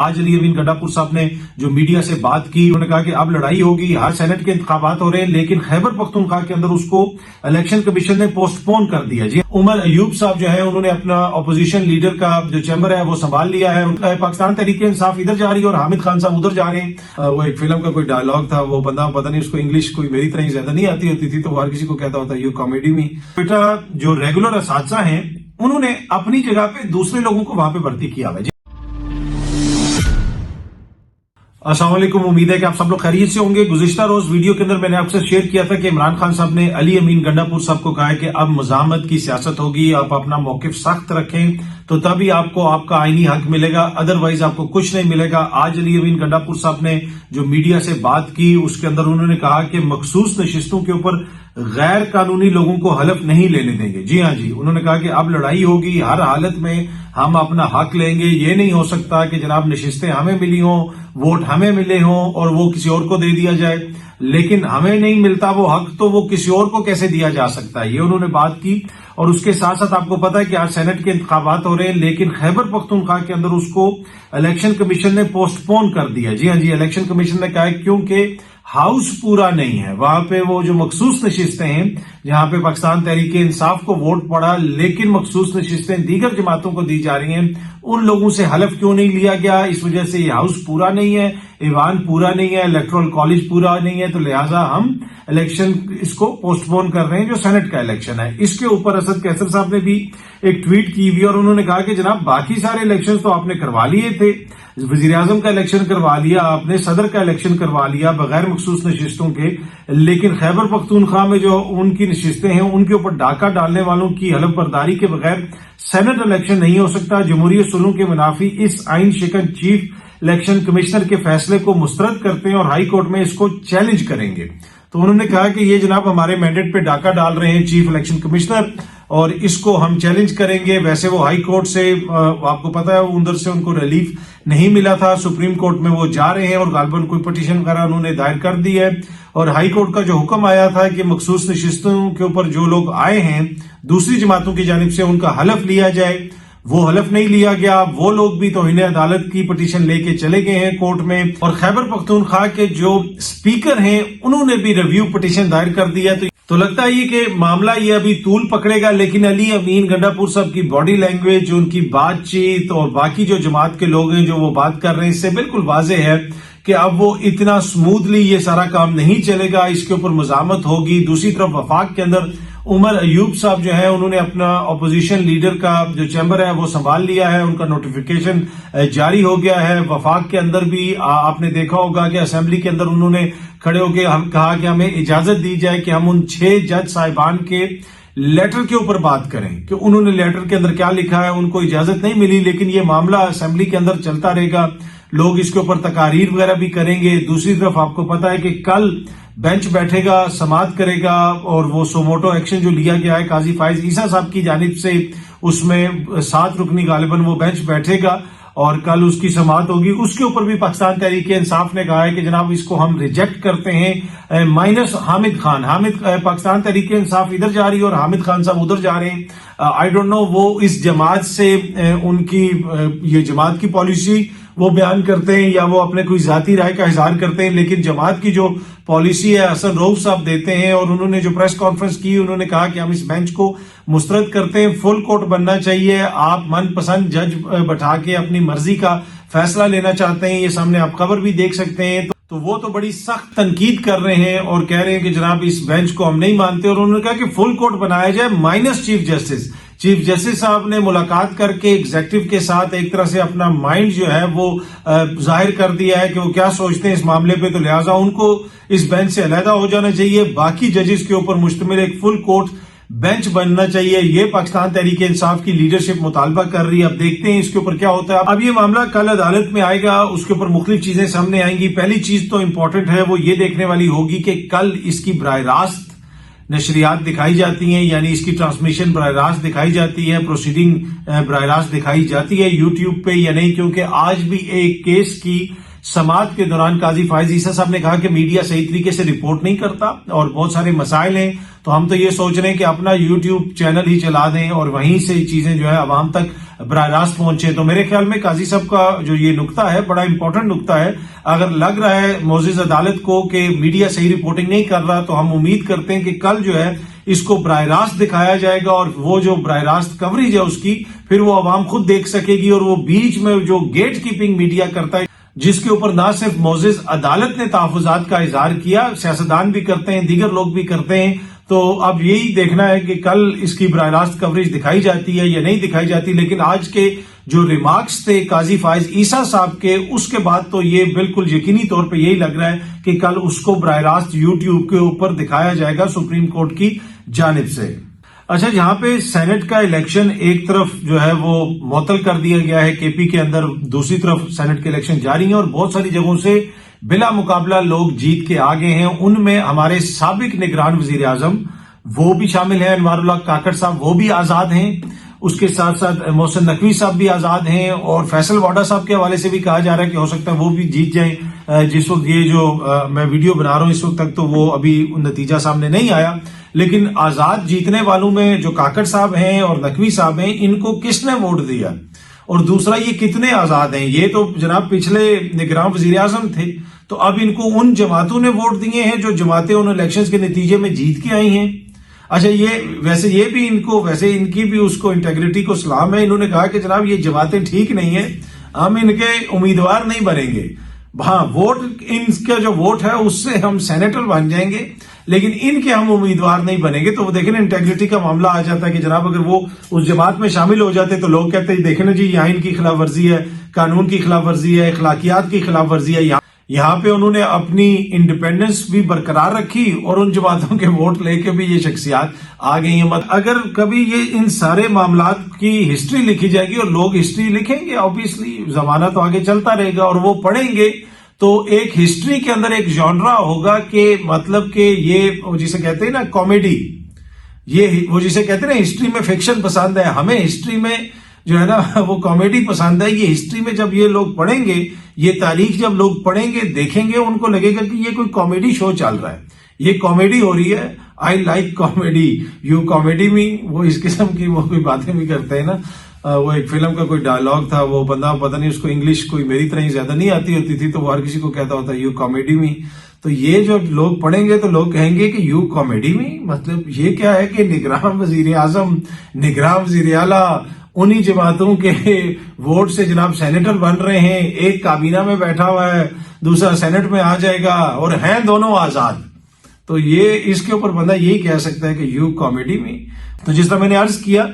آج علی امین گنڈاپور صاحب نے جو میڈیا سے بات کی، انہوں نے کہا کہ اب لڑائی ہوگی، ہر سینٹ کے انتخابات ہو رہے ہیں، لیکن خیبر پختونخوا کے اندر اس کو الیکشن کمیشن نے پوسٹ پون کر دیا۔ جی عمر ایوب صاحب جو ہے انہوں نے اپنا اپوزیشن لیڈر کا جو چیمبر ہے وہ سنبھال لیا ہے۔ پاکستان تحریک انصاف ادھر جا رہی ہے اور حامد خان صاحب ادھر جا رہے ہیں۔ وہ ایک فلم کا کوئی ڈائلاگ تھا، وہ بندہ پتہ نہیں اس کو انگلش کوئی میری طرح ہی زیادہ نہیں آتی ہوتی تھی، تو ہر کسی کو کہتا ہوتا ہے یہ کامیڈی میں۔ بیٹا جو ریگولر اساتذہ ہیں انہوں نے اپنی جگہ پہ دوسرے لوگوں کو وہاں پہ بھرتی کیا ہوا ہے۔ السلام علیکم، امید ہے کہ آپ سب لوگ خیریت سے ہوں گے۔ گزشتہ روز ویڈیو کے اندر میں نے آپ سے شیئر کیا تھا کہ عمران خان صاحب نے علی امین گنڈاپور صاحب کو کہا ہے کہ اب مزاحمت کی سیاست ہوگی، آپ اپنا موقف سخت رکھیں تو تبھی آپ کو آپ کا آئینی حق ملے گا، ادروائز آپ کو کچھ نہیں ملے گا۔ آج علی امین گنڈاپور صاحب نے جو میڈیا سے بات کی اس کے اندر انہوں نے کہا کہ مخصوص نشستوں کے اوپر غیر قانونی لوگوں کو حلف نہیں لینے دیں گے۔ جی ہاں جی، انہوں نے کہا کہ اب لڑائی ہوگی، ہر حالت میں ہم اپنا حق لیں گے۔ یہ نہیں ہو سکتا کہ جناب نشستیں ہمیں ملی ہوں، ووٹ ہمیں ملے ہوں اور وہ کسی اور کو دے دیا جائے، لیکن ہمیں نہیں ملتا وہ حق تو وہ کسی اور کو کیسے دیا جا سکتا ہے، یہ انہوں نے بات کی۔ اور اس کے ساتھ ساتھ آپ کو پتا ہے کہ آج سینٹ کے انتخابات ہو رہے ہیں، لیکن خیبر پختونخوا کے اندر اس کو الیکشن کمیشن نے پوسٹ پون کر دیا۔ جی ہاں جی، الیکشن کمیشن نے کہا ہے کیونکہ ہاؤس پورا نہیں ہے، وہاں پہ وہ جو مخصوص نشستیں ہیں جہاں پہ پاکستان تحریک انصاف کو ووٹ پڑا لیکن مخصوص نشستیں دیگر جماعتوں کو دی جا رہی ہیں، ان لوگوں سے حلف کیوں نہیں لیا گیا؟ اس وجہ سے یہ ہاؤس پورا نہیں ہے، ایوان پورا نہیں ہے، الیکٹورل کالج پورا نہیں ہے، تو لہٰذا ہم الیکشن اس کو پوسٹ پون کر رہے ہیں جو سینٹ کا الیکشن ہے۔ اس کے اوپر اسد کیسر صاحب نے بھی ایک ٹویٹ کی ہوئی اور انہوں نے کہا کہ جناب باقی سارے الیکشن تو آپ نے کروا لیے تھے، وزیر اعظم کا الیکشن کروا لیا آپ نے، صدر کا الیکشن کروا لیا بغیر مخصوص نشستوں کے، لیکن خیبر پختونخوا میں جو ان کی نشستیں ہیں ان کے اوپر ڈاکہ ڈالنے والوں کی حلف برداری کے بغیر سینٹ الیکشن نہیں ہو سکتا۔ جمہوریت سلوک کے منافی اس آئین شکن چیف الیکشن کمشنر کے فیصلے کو مسترد کرتے ہیں اور ہائی کورٹ میں اس کو چیلنج کریں گے۔ تو انہوں نے کہا کہ یہ جناب ہمارے مینڈیٹ پہ ڈاکہ ڈال رہے ہیں چیف الیکشن کمشنر اور اس کو ہم چیلنج کریں گے۔ ویسے وہ ہائی کورٹ سے آپ کو پتا ہے اندر سے ان کو ریلیف نہیں ملا تھا، سپریم کورٹ میں وہ جا رہے ہیں اور غالباً کوئی پٹیشن وغیرہ انہوں نے دائر کر دی ہے، اور ہائی کورٹ کا جو حکم آیا تھا کہ مخصوص نشستوں کے اوپر جو لوگ آئے ہیں دوسری جماعتوں کی جانب سے ان کا حلف لیا جائے، وہ حلف نہیں لیا گیا۔ وہ لوگ بھی توہین عدالت کی پٹیشن لے کے چلے گئے ہیں کورٹ میں، اور خیبر پختونخوا کے جو اسپیکر ہیں انہوں نے بھی ریویو پٹیشن دائر کر دی ہے۔ تو لگتا ہے یہ کہ معاملہ یہ ابھی طول پکڑے گا، لیکن علی امین گنڈاپور صاحب کی باڈی لینگویج، ان کی بات چیت اور باقی جو جماعت کے لوگ ہیں جو وہ بات کر رہے ہیں، اس سے بالکل واضح ہے کہ اب وہ اتنا سموتھلی یہ سارا کام نہیں چلے گا، اس کے اوپر مزاحمت ہوگی۔ دوسری طرف وفاق کے اندر عمر ایوب صاحب جو ہے انہوں نے اپنا اپوزیشن لیڈر کا جو چیمبر ہے وہ سنبھال لیا ہے، ان کا نوٹیفیکیشن جاری ہو گیا ہے۔ وفاق کے اندر بھی آپ نے دیکھا ہوگا کہ اسمبلی کے اندر انہوں نے کھڑے ہو کے کہا کہ ہمیں اجازت دی جائے کہ ہم ان 6 جج صاحبان کے لیٹر کے اوپر بات کریں کہ انہوں نے لیٹر کے اندر کیا لکھا ہے، ان کو اجازت نہیں ملی، لیکن یہ معاملہ اسمبلی کے اندر چلتا رہے گا، لوگ اس کے اوپر تقاریر وغیرہ بھی کریں گے۔ دوسری طرف آپ کو پتا ہے کہ کل بینچ بیٹھے گا، سماعت کرے گا، اور وہ سوموٹو ایکشن جو لیا گیا ہے قاضی فائز عیسیٰ صاحب کی جانب سے، اس میں 7 رکنی غالباً وہ بینچ بیٹھے گا اور کل اس کی سماعت ہوگی۔ اس کے اوپر بھی پاکستان تحریک انصاف نے کہا ہے کہ جناب اس کو ہم ریجیکٹ کرتے ہیں، مائنس حامد خان۔ پاکستان تحریک انصاف ادھر جا رہی ہے اور حامد خان صاحب ادھر جا رہے ہیں۔ آئی ڈونٹ نو وہ اس جماعت سے ان کی یہ جماعت کی پالیسی وہ بیان کرتے ہیں یا وہ اپنے کوئی ذاتی رائے کا اظہار کرتے ہیں، لیکن جماعت کی جو پالیسی ہے حسن روف صاحب دیتے ہیں، اور انہوں نے جو پریس کانفرنس کی انہوں نے کہا کہ ہم اس بینچ کو مسترد کرتے ہیں، فل کورٹ بننا چاہیے، آپ من پسند جج بٹھا کے اپنی مرضی کا فیصلہ لینا چاہتے ہیں، یہ سامنے آپ خبر بھی دیکھ سکتے ہیں۔ تو وہ تو بڑی سخت تنقید کر رہے ہیں اور کہہ رہے ہیں کہ جناب اس بینچ کو ہم نہیں مانتے، اور انہوں نے کہا کہ فل کورٹ بنایا جائے minus chief justice. Chief justice صاحب نے ملاقات کر کے ایگزیکٹو کے ساتھ ایک طرح سے اپنا مائنڈ جو ہے وہ ظاہر کر دیا ہے کہ وہ کیا سوچتے ہیں اس معاملے پہ، تو لہٰذا ان کو اس بینچ سے علیحدہ ہو جانا چاہیے، باقی ججز کے اوپر مشتمل ایک فل کورٹ بینچ بننا چاہیے۔ یہ پاکستان تحریک انصاف کی لیڈرشپ مطالبہ کر رہی ہے، اب دیکھتے ہیں اس کے اوپر کیا ہوتا ہے۔ اب یہ معاملہ کل عدالت میں آئے گا، اس کے اوپر مختلف چیزیں سامنے آئیں گی۔ پہلی چیز تو امپورٹنٹ ہے وہ یہ دیکھنے والی ہوگی کہ کل اس کی براہ راست نشریات دکھائی جاتی ہیں، یعنی اس کی ٹرانسمیشن براہ راست دکھائی جاتی ہے، پروسیڈنگ براہ راست دکھائی جاتی ہے یوٹیوب پہ یا نہیں، کیونکہ آج بھی ایک کیس کی سماعت کے دوران قاضی فائز عیسیٰ صاحب نے کہا کہ میڈیا صحیح طریقے سے رپورٹ نہیں کرتا اور بہت سارے مسائل ہیں، تو ہم تو یہ سوچ رہے ہیں کہ اپنا یوٹیوب چینل ہی چلا دیں اور وہیں سے چیزیں جو ہے عوام تک براہ راست پہنچے۔ تو میرے خیال میں قاضی صاحب کا جو یہ نقطہ ہے بڑا امپورٹنٹ نقطہ ہے۔ اگر لگ رہا ہے معزز عدالت کو کہ میڈیا صحیح رپورٹنگ نہیں کر رہا، تو ہم امید کرتے ہیں کہ کل جو ہے اس کو براہ راست دکھایا جائے گا، اور وہ جو براہ راست کوریج ہے اس کی پھر وہ عوام خود دیکھ سکے گی، اور وہ بیچ میں جو گیٹ کیپنگ میڈیا کرتا ہے جس کے اوپر نہ صرف معزز عدالت نے تحفظات کا اظہار کیا، سیاستدان بھی کرتے ہیں، دیگر لوگ بھی کرتے ہیں، تو اب یہی دیکھنا ہے کہ کل اس کی براہ راست کوریج دکھائی جاتی ہے یا نہیں دکھائی جاتی۔ لیکن آج کے جو ریمارکس تھے قاضی فائز عیسیٰ صاحب کے، اس کے بعد تو یہ بالکل یقینی طور پہ یہی لگ رہا ہے کہ کل اس کو براہ راست یوٹیوب کے اوپر دکھایا جائے گا سپریم کورٹ کی جانب سے۔ اچھا، جہاں پہ سینٹ کا الیکشن ایک طرف جو ہے وہ معطل کر دیا گیا ہے کے پی کے اندر، دوسری طرف سینٹ کے الیکشن جاری ہیں اور بہت ساری جگہوں سے بلا مقابلہ لوگ جیت کے آگے ہیں۔ ان میں ہمارے سابق نگران وزیر اعظم وہ بھی شامل ہیں، انوار اللہ کاکڑ صاحب وہ بھی آزاد ہیں، اس کے ساتھ ساتھ محسن نقوی صاحب بھی آزاد ہیں، اور فیصل واڈا صاحب کے حوالے سے بھی کہا جا رہا ہے کہ ہو سکتا ہے وہ بھی جیت جائیں۔ جس وقت یہ جو میں ویڈیو بنا رہا ہوں اس وقت تک تو وہ ابھی نتیجہ سامنے نہیں آیا، لیکن آزاد جیتنے والوں میں جو کاکڑ صاحب ہیں اور نقوی صاحب ہیں، ان کو کس نے ووٹ دیا، اور دوسرا یہ کتنے آزاد ہیں؟ یہ تو جناب پچھلے نگران وزیر اعظم تھے، تو اب ان کو ان جماعتوں نے ووٹ دیے ہیں جو جماعتیں ان الیکشنز کے نتیجے میں جیت کے آئی ہیں۔ اچھا، یہ بھی ان کی بھی اس کو انٹیگریٹی کو سلام ہے، انہوں نے کہا کہ جناب یہ جماعتیں ٹھیک نہیں ہیں، ہم ان کے امیدوار نہیں بنیں گے۔ ہاں، ووٹ ان کا جو ووٹ ہے اس سے ہم سینیٹر بن جائیں گے، لیکن ان کے ہم امیدوار نہیں بنیں گے۔ تو وہ دیکھیں نا، انٹیگریٹی کا معاملہ آ جاتا ہے کہ جناب اگر وہ اس جماعت میں شامل ہو جاتے تو لوگ کہتے ہیں دیکھیں نا جی، یہاں ان کی خلاف ورزی ہے، قانون کی خلاف ورزی ہے، اخلاقیات کی خلاف ورزی ہے۔ یہاں پہ انہوں نے اپنی انڈیپینڈنس بھی برقرار رکھی اور ان جماعتوں کے ووٹ لے کے بھی یہ شخصیات آ گئی ہیں۔ اگر کبھی یہ ان سارے معاملات کی ہسٹری لکھی جائے گی اور لوگ ہسٹری لکھیں گے، اوبیسلی زمانہ تو آگے چلتا رہے گا اور وہ پڑھیں گے، تو ایک ہسٹری کے اندر ایک جانرا ہوگا کہ مطلب کہ یہ جسے کہتے ہیں نا کامیڈی، یہ وہ جسے کہتے ہیں نا ہسٹری میں فکشن پسند ہے، ہمیں ہسٹری میں جو ہے نا وہ کامیڈی پسند ہے۔ یہ ہسٹری میں جب یہ لوگ پڑھیں گے، یہ تاریخ جب لوگ پڑھیں گے دیکھیں گے، ان کو لگے گا کہ یہ کوئی کامیڈی شو چل رہا ہے، یہ کامیڈی ہو رہی ہے، I like comedy, you comedy میں، وہ اس قسم کی وہ کوئی باتیں بھی کرتے ہیں نا۔ وہ ایک فلم کا کوئی ڈائلاگ تھا، وہ بندہ پتہ نہیں اس کو انگلش کوئی میری طرح ہی زیادہ نہیں آتی ہوتی تھی، تو وہ ہر کسی کو کہتا ہوتا ہے یو کامیڈی میں۔ تو یہ جو لوگ پڑھیں گے تو لوگ کہیں گے کہ یو کامیڈی میں، مطلب یہ کیا ہے کہ نگران وزیر اعظم، نگران وزیر اعلیٰ انہی جماعتوں کے ووٹ سے جناب سینیٹر بن رہے ہیں، ایک کابینہ میں بیٹھا ہوا ہے، دوسرا سینٹ میں آ جائے گا، اور ہیں دونوں آزاد۔ تو یہ اس کے اوپر بندہ یہی کہہ سکتا ہے کہ یو کامیڈی میں۔ تو جس طرح میں نے عرض کیا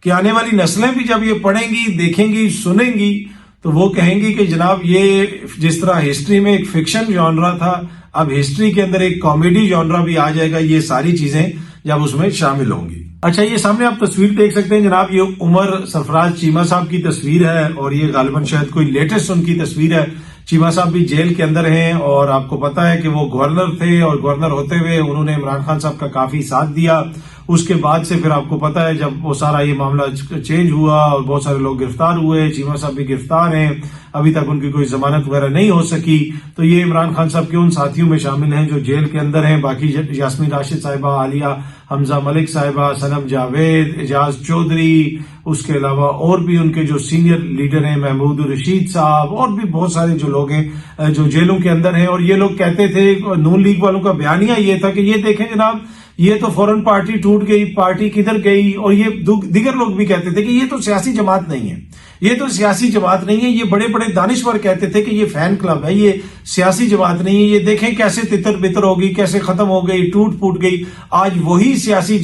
کہ آنے والی نسلیں بھی جب یہ پڑھیں گی، دیکھیں گی، سنیں گی، تو وہ کہیں گی کہ جناب یہ جس طرح ہسٹری میں ایک فکشن جانرا تھا، اب ہسٹری کے اندر ایک کامیڈی جانرا بھی آ جائے گا۔ یہ ساری چیزیں جب اس میں شامل ہوں گی۔ اچھا، یہ سامنے آپ تصویر دیکھ سکتے ہیں جناب، یہ عمر سرفراز چیمہ صاحب کی تصویر ہے، اور یہ غالباً شاید کوئی لیٹسٹ ان کی تصویر ہے۔ چیمہ صاحب بھی جیل کے اندر ہیں، اور آپ کو پتا ہے کہ وہ گورنر تھے، اور گورنر ہوتے ہوئے انہوں نے عمران خان صاحب کا کافی ساتھ دیا۔ اس کے بعد سے پھر آپ کو پتا ہے جب وہ سارا یہ معاملہ چینج ہوا اور بہت سارے لوگ گرفتار ہوئے، چیمہ صاحب بھی گرفتار ہیں، ابھی تک ان کی کوئی ضمانت وغیرہ نہیں ہو سکی۔ تو یہ عمران خان صاحب کے ان ساتھیوں میں شامل ہیں جو جیل کے اندر ہیں۔ باقی یاسمین راشد صاحبہ، عالیہ حمزہ ملک صاحبہ، صنم جاوید، اعجاز چودھری، اس کے علاوہ اور بھی ان کے جو سینئر لیڈر ہیں، محمود رشید صاحب، اور بھی بہت سارے جو لوگ ہیں جو جیلوں کے اندر ہیں۔ اور یہ لوگ کہتے تھے، نون لیگ والوں کا بیانیہ یہ تھا کہ یہ دیکھیں جناب، یہ تو فوراً پارٹی ٹوٹ گئی، پارٹی کدھر گئی، اور یہ دیگر لوگ بھی کہتے تھے کہ یہ تو سیاسی جماعت نہیں ہے، یہ تو سیاسی جماعت نہیں ہے۔ یہ بڑے بڑے دانشور کہتے تھے کہ یہ فین کلب ہے، یہ سیاسی جماعت نہیں ہے، یہ دیکھیں کیسے تتر بتر ہو گئی، کیسے ختم ہو گئی، ٹوٹ پھوٹ گئی۔ آج وہی سیاسی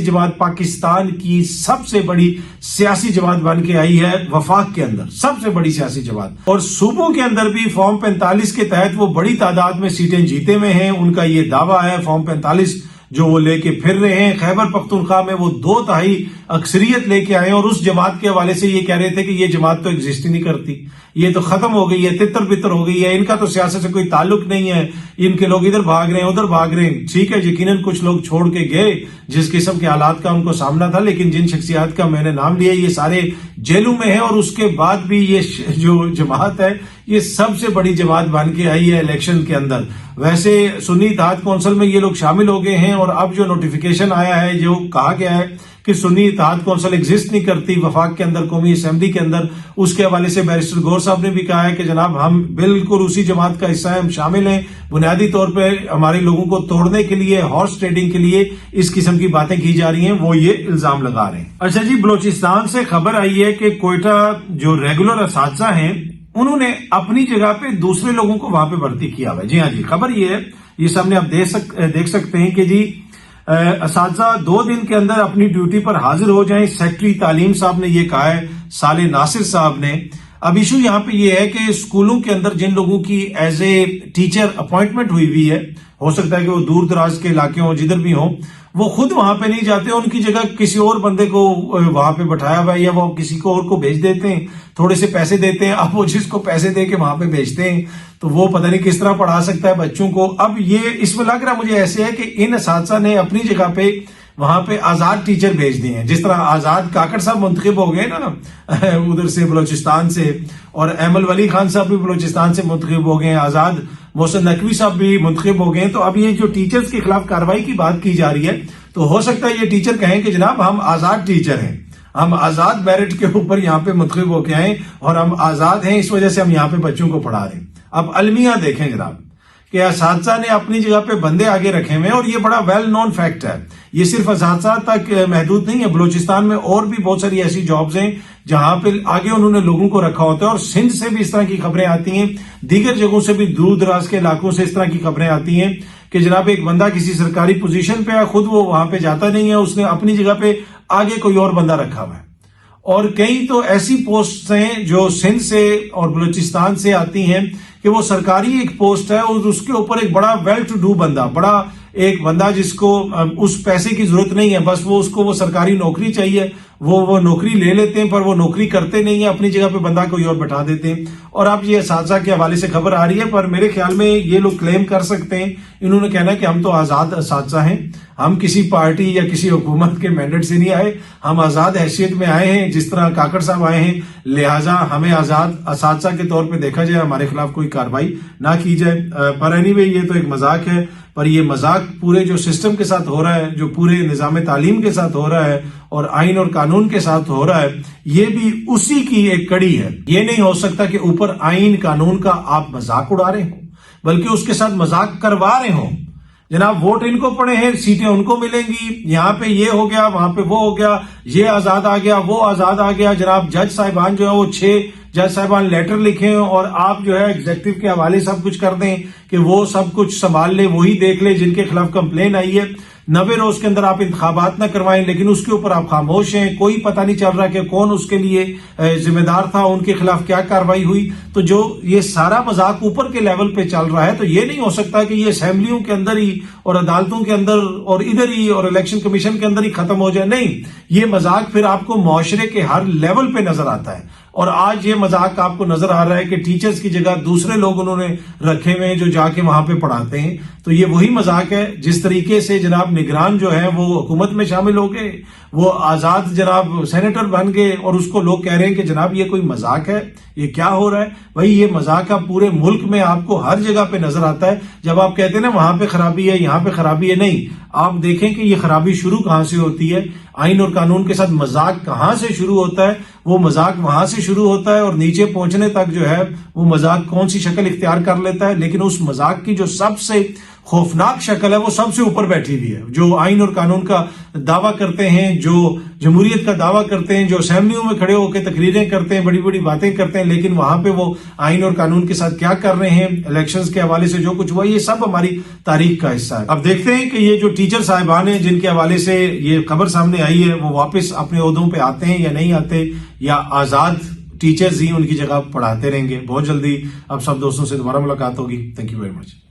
جماعت پاکستان کی سب سے بڑی سیاسی جماعت بن کے آئی ہے، وفاق کے اندر سب سے بڑی سیاسی جماعت، اور صوبوں کے اندر بھی فارم 45 کے تحت وہ بڑی تعداد میں سیٹیں جیتے ہوئے ہیں۔ ان کا یہ دعویٰ ہے، فارم 45 جو وہ لے کے پھر رہے ہیں. خیبر پختونخوا میں وہ 2/3 اکثریت لے کے آئے اور اس جماعت کے حوالے سے یہ کہہ رہے تھے کہ یہ جماعت تو ایگزسٹ ہی نہیں کرتی, یہ تو ختم ہو گئی ہے, تتر بتر ہو گئی ہے, ان کا تو سیاست سے کوئی تعلق نہیں ہے, ان کے لوگ ادھر بھاگ رہے ہیں ادھر بھاگ رہے ہیں. ٹھیک ہے, یقیناً کچھ لوگ چھوڑ کے گئے جس قسم کے حالات کا ان کو سامنا تھا, لیکن جن شخصیات کا میں نے نام لیا یہ سارے جیلوں میں ہیں, اور اس کے بعد بھی یہ جو جماعت ہے یہ سب سے بڑی جماعت بن کے آئی ہے الیکشن کے اندر. ویسے سنی اتحاد کونسل میں یہ لوگ شامل ہو گئے ہیں, اور اب جو نوٹیفیکیشن آیا ہے, جو کہا گیا ہے کہ سنی اتحاد کونسل ایگزسٹ نہیں کرتی وفاق کے اندر, قومی اسمبلی کے اندر, اس کے حوالے سے بیرسٹر گور صاحب نے بھی کہا ہے کہ جناب ہم بالکل اسی جماعت کا حصہ ہیں, ہم شامل ہیں. بنیادی طور پہ ہمارے لوگوں کو توڑنے کے لیے, ہارس ٹریڈنگ کے لیے اس قسم کی باتیں کی جا رہی ہیں, وہ یہ الزام لگا رہے ہیں. اچھا جی, بلوچستان سے خبر آئی ہے کہ کوئٹہ جو ریگولر اساتذہ ہیں انہوں نے اپنی جگہ پہ دوسرے لوگوں کو وہاں پہ بھرتی کیا ہوا ہے. جی ہاں جی, خبر یہ ہے, یہ سامنے آپ دیکھ سکتے ہیں کہ جی اساتذہ 2 دن کے اندر اپنی ڈیوٹی پر حاضر ہو جائیں. سیکٹری تعلیم صاحب نے یہ کہا ہے, صالح ناصر صاحب نے. اب ایشو یہاں پہ یہ ہے کہ اسکولوں کے اندر جن لوگوں کی ایز اے ٹیچر اپوائنٹمنٹ ہوئی ہے, ہو سکتا ہے کہ وہ دور دراز کے علاقے ہوں, جدھر بھی ہوں, وہ خود وہاں پہ نہیں جاتے, ان کی جگہ کسی اور بندے کو وہاں پہ بٹھایا ہوا ہے, یا وہ کسی کو اور کو بھیج دیتے ہیں, تھوڑے سے پیسے دیتے ہیں. اب وہ جس کو پیسے دے کے وہاں پہ بھیجتے ہیں تو وہ پتہ نہیں کس طرح پڑھا سکتا ہے بچوں کو. اب یہ اس میں لگ رہا مجھے ایسے ہے کہ ان اساتذہ نے اپنی جگہ پہ وہاں پہ آزاد ٹیچر بھیج دیے ہیں. جس طرح آزاد کاکڑ صاحب منتخب ہو گئے نا ادھر سے بلوچستان سے, اور ایمل ولی خان صاحب بھی بلوچستان سے منتخب ہو گئے ہیں, آزاد محسن نقوی صاحب بھی منتخب ہو گئے ہیں. تو اب یہ جو ٹیچرز کے خلاف کارروائی کی بات کی جا رہی ہے, تو ہو سکتا ہے یہ ٹیچر کہیں کہ جناب ہم آزاد ٹیچر ہیں, ہم آزاد میرٹ کے اوپر یہاں پہ منتخب ہو کے آئے اور ہم آزاد ہیں, اس وجہ سے ہم یہاں پہ بچوں کو پڑھا رہے ہیں. اب المیہ دیکھیں جناب کہ اساتذہ نے اپنی جگہ پہ بندے آگے رکھے ہوئے ہیں, اور یہ بڑا ویل نون فیکٹ ہے. یہ صرف اساتذہ تک محدود نہیں ہے, بلوچستان میں اور بھی بہت ساری ایسی جابز ہیں جہاں پہ آگے انہوں نے لوگوں کو رکھا ہوتا ہے. اور سندھ سے بھی اس طرح کی خبریں آتی ہیں, دیگر جگہوں سے بھی, دور دراز کے علاقوں سے اس طرح کی خبریں آتی ہیں کہ جناب ایک بندہ کسی سرکاری پوزیشن پہ ہے, خود وہ وہاں پہ جاتا نہیں ہے, اس نے اپنی جگہ پہ آگے کوئی اور بندہ رکھا ہوا ہے. اور کئی تو ایسی پوسٹ ہیں جو سندھ سے اور بلوچستان سے آتی ہیں کہ وہ سرکاری ایک پوسٹ ہے, اور اس کے اوپر ایک بڑا ویل ٹو ڈو بندہ, بڑا ایک بندہ جس کو اس پیسے کی ضرورت نہیں ہے, بس وہ سرکاری نوکری چاہیے, وہ نوکری لے لیتے ہیں, پر وہ نوکری کرتے نہیں ہیں, اپنی جگہ پہ بندہ کوئی اور بٹھا دیتے ہیں. اور اب یہ اساتذہ کے حوالے سے خبر آ رہی ہے, پر میرے خیال میں یہ لوگ کلیم کر سکتے ہیں, انہوں نے کہنا کہ ہم تو آزاد اساتذہ ہیں, ہم کسی پارٹی یا کسی حکومت کے مینڈیٹ سے نہیں آئے, ہم آزاد حیثیت میں آئے ہیں جس طرح کاکڑ صاحب آئے ہیں, لہٰذا ہمیں آزاد اساتذہ کے طور پہ دیکھا جائے, ہمارے خلاف کوئی کارروائی نہ کی جائے. پر اینی وے یہ تو ایک مذاق ہے, پر یہ مذاق پورے جو سسٹم کے ساتھ ہو رہا ہے, جو پورے نظام تعلیم کے ساتھ ہو رہا ہے اور آئین اور قانون کے ساتھ ہو رہا ہے, یہ بھی اسی کی ایک کڑی ہے. یہ نہیں ہو سکتا کہ اوپر آئین قانون کا آپ مذاق اڑا رہے ہوں, بلکہ اس کے ساتھ مذاق کروا رہے ہوں. جناب ووٹ ان کو پڑے ہیں, سیٹیں ان کو ملیں گی, یہاں پہ یہ ہو گیا, وہاں پہ وہ ہو گیا, یہ آزاد آ گیا, وہ آزاد آ گیا. جناب جج صاحبان جو ہے وہ 6 جج صاحبان لیٹر لکھیں, اور آپ جو ہے ایگزیکٹو کے حوالے سب کچھ کر دیں کہ وہ سب کچھ سنبھال لے, وہی دیکھ لے جن کے خلاف کمپلین آئی ہے. 90 روز کے اندر آپ انتخابات نہ کروائیں, لیکن اس کے اوپر آپ خاموش ہیں, کوئی پتہ نہیں چل رہا کہ کون اس کے لیے ذمہ دار تھا, ان کے خلاف کیا کارروائی ہوئی. تو جو یہ سارا مذاق اوپر کے لیول پہ چل رہا ہے, تو یہ نہیں ہو سکتا کہ یہ اسمبلیوں کے اندر ہی اور عدالتوں کے اندر اور ادھر ہی اور الیکشن کمیشن کے اندر ہی ختم ہو جائے. نہیں, یہ مذاق پھر آپ کو معاشرے کے ہر لیول پہ نظر آتا ہے. اور آج یہ مذاق آپ کو نظر آ رہا ہے کہ ٹیچرز کی جگہ دوسرے لوگ انہوں نے رکھے ہوئے ہیں جو جا کے وہاں پہ پڑھاتے ہیں. تو یہ وہی مذاق ہے جس طریقے سے جناب نگران جو ہے وہ حکومت میں شامل ہو گئے, وہ آزاد جناب سینیٹر بن گئے, اور اس کو لوگ کہہ رہے ہیں کہ جناب یہ کوئی مذاق ہے, یہ کیا ہو رہا ہے. وہی یہ مذاق اب پورے ملک میں آپ کو ہر جگہ پہ نظر آتا ہے. جب آپ کہتے ہیں نا وہاں پہ خرابی ہے, یہاں پہ خرابی ہے, نہیں, آپ دیکھیں کہ یہ خرابی شروع کہاں سے ہوتی ہے. آئین اور قانون کے ساتھ مذاق کہاں سے شروع ہوتا ہے, وہ مذاق وہاں سے شروع ہوتا ہے, اور نیچے پہنچنے تک جو ہے وہ مذاق کون سی شکل اختیار کر لیتا ہے. لیکن اس مذاق کی جو سب سے خوفناک شکل ہے وہ سب سے اوپر بیٹھی ہوئی ہے, جو آئین اور قانون کا دعویٰ کرتے ہیں, جو جمہوریت کا دعویٰ کرتے ہیں, جو اسمبلیوں میں کھڑے ہو کے تقریریں کرتے ہیں, بڑی بڑی باتیں کرتے ہیں, لیکن وہاں پہ وہ آئین اور قانون کے ساتھ کیا کر رہے ہیں, الیکشنز کے حوالے سے جو کچھ ہوا, یہ سب ہماری تاریخ کا حصہ ہے. اب دیکھتے ہیں کہ یہ جو ٹیچر صاحبان ہیں جن کے حوالے سے یہ خبر سامنے آئی ہے, وہ واپس اپنے عہدوں پہ آتے ہیں یا نہیں آتے, یا آزاد ٹیچرز ہی ان کی جگہ پڑھاتے رہیں گے. بہت جلدی اب سب دوستوں سے دوبارہ ملاقات ہوگی. Thank you very much.